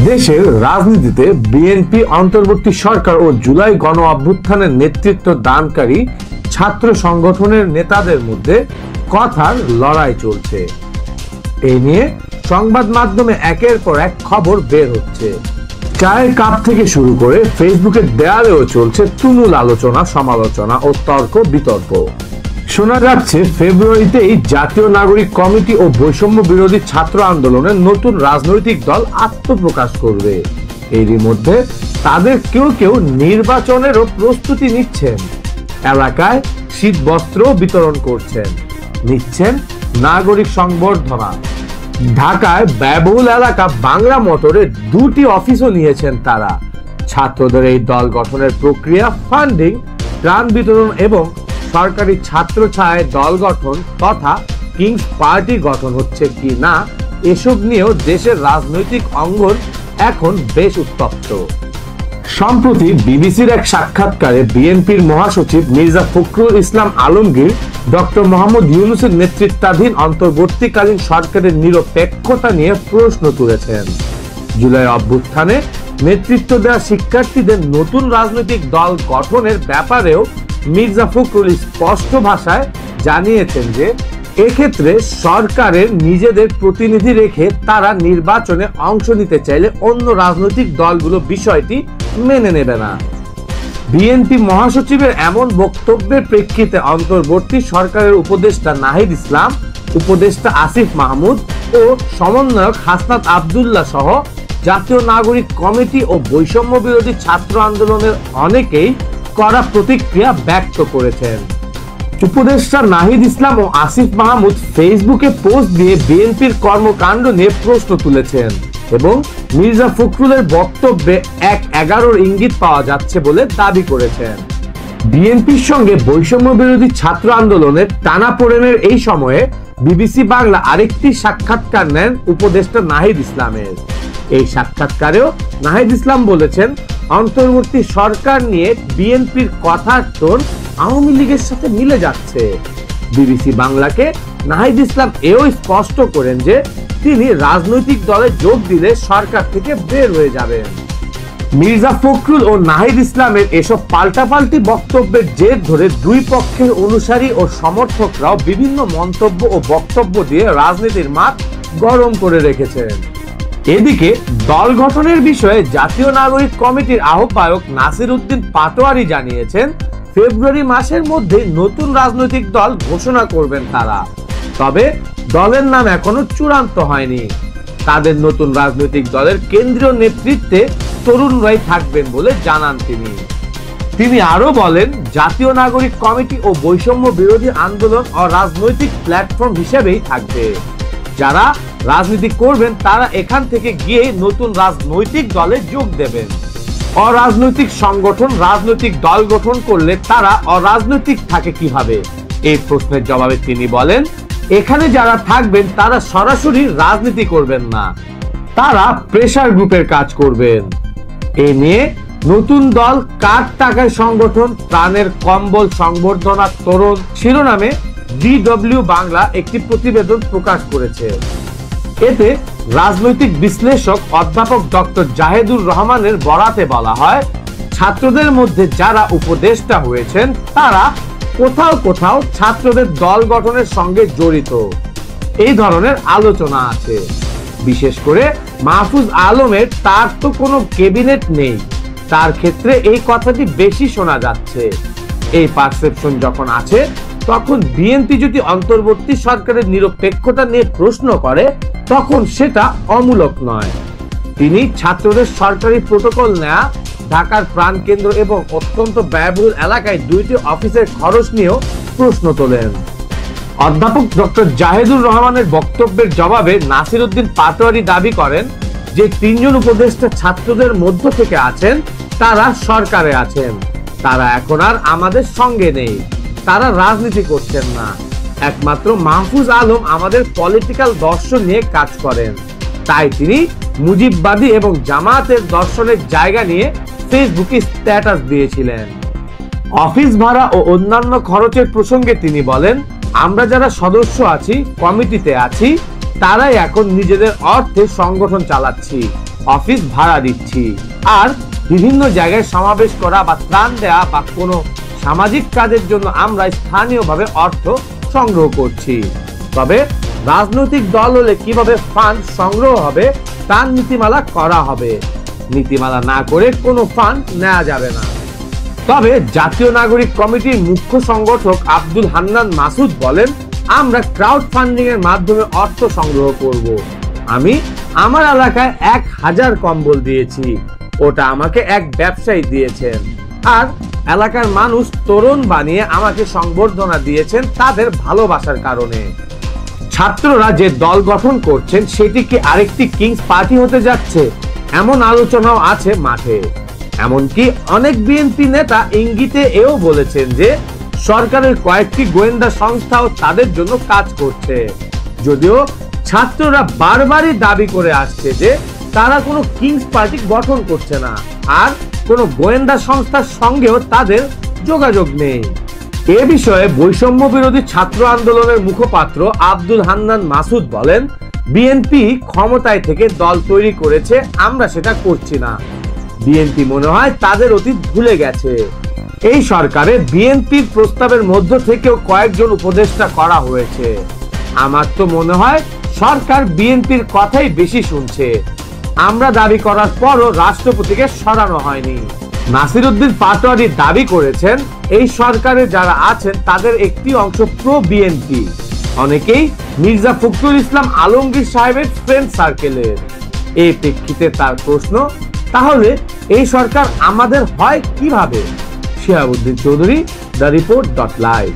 দেশের রাজনীতিতে বিএনপি অন্তর্বর্তী সরকার ও জুলাই গণ অভ্যুত্থানের নেতৃত্ব দানকারী ছাত্র সংগঠনের নেতাদের মধ্যে কথার লড়াই চলছে। এই নিয়ে সংবাদ মাধ্যমে একের পর এক খবর বের হচ্ছে। চায়ের কাপ থেকে শুরু করে ফেসবুকের দেয়ালেও চলছে তুমুল আলোচনা, সমালোচনা ও তর্ক বিতর্ক। শোনা যাচ্ছে ফেব্রুয়ারিতেই জাতীয় নাগরিক কমিটি ও বৈষম্য বিরোধী ছাত্র আন্দোলনের নতুন রাজনৈতিক দল আত্মপ্রকাশ করবে। এরই মধ্যে তাদের কেউ কেউ নির্বাচনেরও প্রস্তুতি নিচ্ছেন, এলাকায় শীত বস্ত্র বিতরণ করছেন, নিচ্ছেন নাগরিক সংবর্ধনা। ঢাকায় ব্যয়বহুল এলাকা বাংলা মোটরে 2টি অফিসও নিয়েছেন তারা। ছাত্রদের এই দল গঠনের প্রক্রিয়া, ফান্ডিং, ত্রাণ বিতরণ এবং সরকারি ছাত্র ছায় দল গঠন তথা কিংস পার্টি গঠন হচ্ছে কি না, এসব নিয়েও দেশের রাজনৈতিক অঙ্গন এখন বেশ উত্তপ্ত। সম্প্রতি বিবিসির এক সাক্ষাৎকারে বিএনপির মহাসচিব মির্জা ফখরুল ইসলাম আলমগীর ডক্টর মোহাম্মদ ইউনূসের নেতৃত্বাধীন অন্তর্বর্তীকালীন সরকারের নিরপেক্ষতা নিয়ে প্রশ্ন তুলেছেন। জুলাই অভ্যুত্থানে নেতৃত্ব দেওয়া শিক্ষার্থীদের নতুন রাজনৈতিক দল গঠনের ব্যাপারেও মির্জা ফখরুল স্পষ্ট ভাষায় জানিয়েছেন যে এক্ষেত্রে সরকারের নিজেদের প্রতিনিধি রেখে তারা নির্বাচনে অংশ নিতে চাইলে অন্য রাজনৈতিক দলগুলো বিষয়টি মেনে নেবে না। বিএনপি মহাসচিবের এমন বক্তব্যের প্রেক্ষিতে অন্তর্বর্তী সরকারের উপদেষ্টা নাহিদ ইসলাম, উপদেষ্টা আসিফ মাহমুদ ও সমন্বয়ক হাসনাত আব্দুল্লাহ সহ জাতীয় নাগরিক কমিটি ও বৈষম্য বিরোধী ছাত্র আন্দোলনের অনেকেই কড়া প্রতিক্রিয়া ব্যক্ত করেছেন। উপদেষ্টা নাহিদ ইসলাম ও আসিফ মাহমুদ ফেসবুকে পোস্ট দিয়ে বিএনপির কর্মকাণ্ড নিয়ে প্রশ্ন তুলেছেন এবং মির্জা ফখরুলের বক্তব্যে 1-11 ইঙ্গিত পাওয়া যাচ্ছে বলে দাবি করেছেন। বিএনপির সঙ্গে বৈষম্য বিরোধী ছাত্র আন্দোলনের টানাপোড়েনের এই সময়ে বিবিসি বাংলা আরেকটি সাক্ষাৎকার নেন উপদেষ্টা নাহিদ ইসলামের। এই সাক্ষাৎকারেও নাহিদ ইসলাম বলেছেন, অন্তর্বর্তী সরকার নিয়ে বিএনপির কথার টোন আওয়ামী লীগের সাথে মিলে যাচ্ছে। বিবিসি বাংলাকে নাহিদ ইসলাম এও স্পষ্ট করেন যে তিনি রাজনৈতিক দলে যোগ দিলে সরকার থেকে বের হয়ে যাবেন। মির্জা ফখরুল ও নাহিদ ইসলামের এসব পাল্টাপাল্টি বক্তব্যের জের ধরে দুই পক্ষের অনুসারী ও সমর্থকরাও বিভিন্ন মন্তব্য ও বক্তব্য দিয়ে রাজনীতির মাঠ গরম করে রেখেছেন। এদিকে দল গঠনের বিষয়ে জাতীয় নাগরিক কমিটির আহ্বায়ক নাসির উদ্দিন পাটোয়ারি জানিয়েছেন, ফেব্রুয়ারি মাসের মধ্যে নতুন রাজনৈতিক দল ঘোষণা করবেন তারা, তবে দলের নাম এখনো চূড়ান্ত হয়নি। তাদের নতুন রাজনৈতিক দলের কেন্দ্রীয় নেতৃত্বে তরুণরাই থাকবেন বলে জানান তিনি আরো বলেন, জাতীয় নাগরিক কমিটি ও বৈষম্য বিরোধী আন্দোলন অরাজনৈতিক প্ল্যাটফর্ম হিসেবেই থাকবে। যারা রাজনীতি করবেন তারা এখান থেকে গিয়ে নতুন রাজনৈতিক দলে যোগ দেবেন। অরাজনৈতিক সংগঠন রাজনৈতিক দল গঠন করলে তারা অরাজনৈতিক থাকে কিভাবে? এই প্রশ্নের জবাবে তিনি বলেন, এখানে যারা থাকবেন তারা সরাসরি রাজনীতি করবেন না, তারা প্রেসার গ্রুপের কাজ করবেন। এ নিয়ে নতুন দল কার টাকায় সংগঠন, প্রাণের কম্বল সংবর্ধনা তরুণ শিরোনামে DW বাংলা একটি প্রতিবেদন প্রকাশ করেছে। এতে রাজনৈতিক বিশ্লেষক অধ্যাপক ডক্টর জাহেদুর রহমানের বরাতে বলা হয়, ছাত্রদের মধ্যে যারা উপদেষ্টা হয়েছেন তারা কোথাও কোথাও ছাত্রদের দল গঠনের সঙ্গে জড়িত, এই ধরনের আলোচনা আছে। বিশেষ করে মাহফুজ আলমের, তার তো কোনো ক্যাবিনেট নেই, তার ক্ষেত্রে এই কথাটি বেশি শোনা যাচ্ছে। এই পারসেপশন যখন আছে তখন বিএনপি যদি অন্তর্বর্তী সরকারের নিরপেক্ষতা নিয়ে প্রশ্ন করে তখন সেটা অমূলক নয়। তিনি ছাত্রদের সরকারি প্রটোকল নেয়া, ঢাকার প্রাণকেন্দ্র এবং অত্যন্ত ব্যয়বহুল এলাকায় 2টি অফিসের খরচ নিয়েও প্রশ্ন তোলেন। অধ্যাপক ডক্টর জাহেদুর রহমানের বক্তব্যের জবাবে নাসির উদ্দিন পাটোয়ারি দাবি করেন যে 3 জন উপদেষ্টা ছাত্রদের মধ্য থেকে আছেন, তারা সরকারে আছেন, তারা এখন আর আমাদের সঙ্গে নেই, তারা রাজনীতি করছেন না। একমাত্র মাহফুজ আলম আমাদের পলিটিক্যাল দর্শন নিয়ে কাজ করেন, তাই তিনি মুজিববাদী এবং জামায়াতের দর্শনের জায়গা নিয়ে ফেসবুকে স্ট্যাটাস দিয়েছিলেন। অফিস ভাড়া ও অন্যান্য খরচের প্রসঙ্গে তিনি বলেন, আমরা যারা সদস্য আছি, কমিটিতে আছি, তারাই এখন নিজেদের অর্থে সংগঠন চালাচ্ছি। অফিস ভাড়া দিচ্ছি, আর বিভিন্ন জায়গায় সমাবেশ করা বা ত্রাণ দেয়া বা কোনো সামাজিক কাজের জন্য আমরা স্থানীয়ভাবে অর্থ সংগ্রহ করছি। তবে রাজনৈতিক দল হলে কিভাবে ফান্ড সংগ্রহ হবে তার নীতিমালা করা হবে। নীতিমালা না করে কোনো ফান্ড নেওয়া যাবে না। তবে জাতীয় নাগরিক কমিটির মুখ্য সংগঠক আব্দুল হান্নান মাসুদ বলেন, আমরা ক্রাউড ফান্ডিং এর মাধ্যমে অর্থ সংগ্রহ করব। আমি আমার এলাকায় 1000 কম্বল দিয়েছি, ওটা আমাকে এক ব্যবসায়ী দিয়েছেন, আর এলাকার মানুষ তরুণ বানিয়ে আমাকে সংবর্ধনা দিয়েছেন তাদের ভালোবাসার কারণে। ছাত্ররা যে দল গঠন করছেন সেটি কি আরেকটি কিংস পার্টি হতে যাচ্ছে, এমন আলোচনাও আছে মাঠে। এমনকি অনেক বিএনপি নেতা ইঙ্গিতে এও বলেছেন যে সরকারের কয়েকটি গোয়েন্দা সংস্থাও তাদের জন্য কাজ করছে। যদিও ছাত্ররা বারবারই দাবি করে আসছে যে তারা কোনো কিংস পার্টি গঠন করছে না, আর কোনো গোয়েন্দা সংস্থার সঙ্গেও তাদের যোগাযোগ নেই। এ বিষয়ে বৈষম্য বিরোধী ছাত্র আন্দোলনের মুখপাত্র আব্দুল হান্নান মাসুদ বলেন, বিএনপি ক্ষমতায় থেকে দল তৈরি করেছে, আমরা সেটা করছি না। বিএনপি মনে হয় তাদের অতীত ভুলে গেছে। এই সরকারে বিএনপির প্রস্তাবের মধ্য থেকেও কয়েকজন উপদেষ্টা করা হয়েছে। আমার তো মনে হয় সরকার বিএনপির কথাই বেশি শুনছে। আমরা দাবি করার পরও রাষ্ট্রপতিকে সরানো হয়নি। নাসিরউদ্দিন পাটোয়ারি দাবি করেছেন, এই সরকারে যারা আছেন তাদের একটি অংশ প্রো বিএনপি, অনেকেই মির্জা ফখরুল ইসলাম আলমগীর সাহেবের ফ্রেন্ড সার্কেলের। এই প্রেক্ষিতে তার প্রশ্ন, তাহলে এই সরকার আমাদের হয় কিভাবে? শিহাবুদ্দিন চৌধুরী, দ্য রিপোর্ট.লাইভ।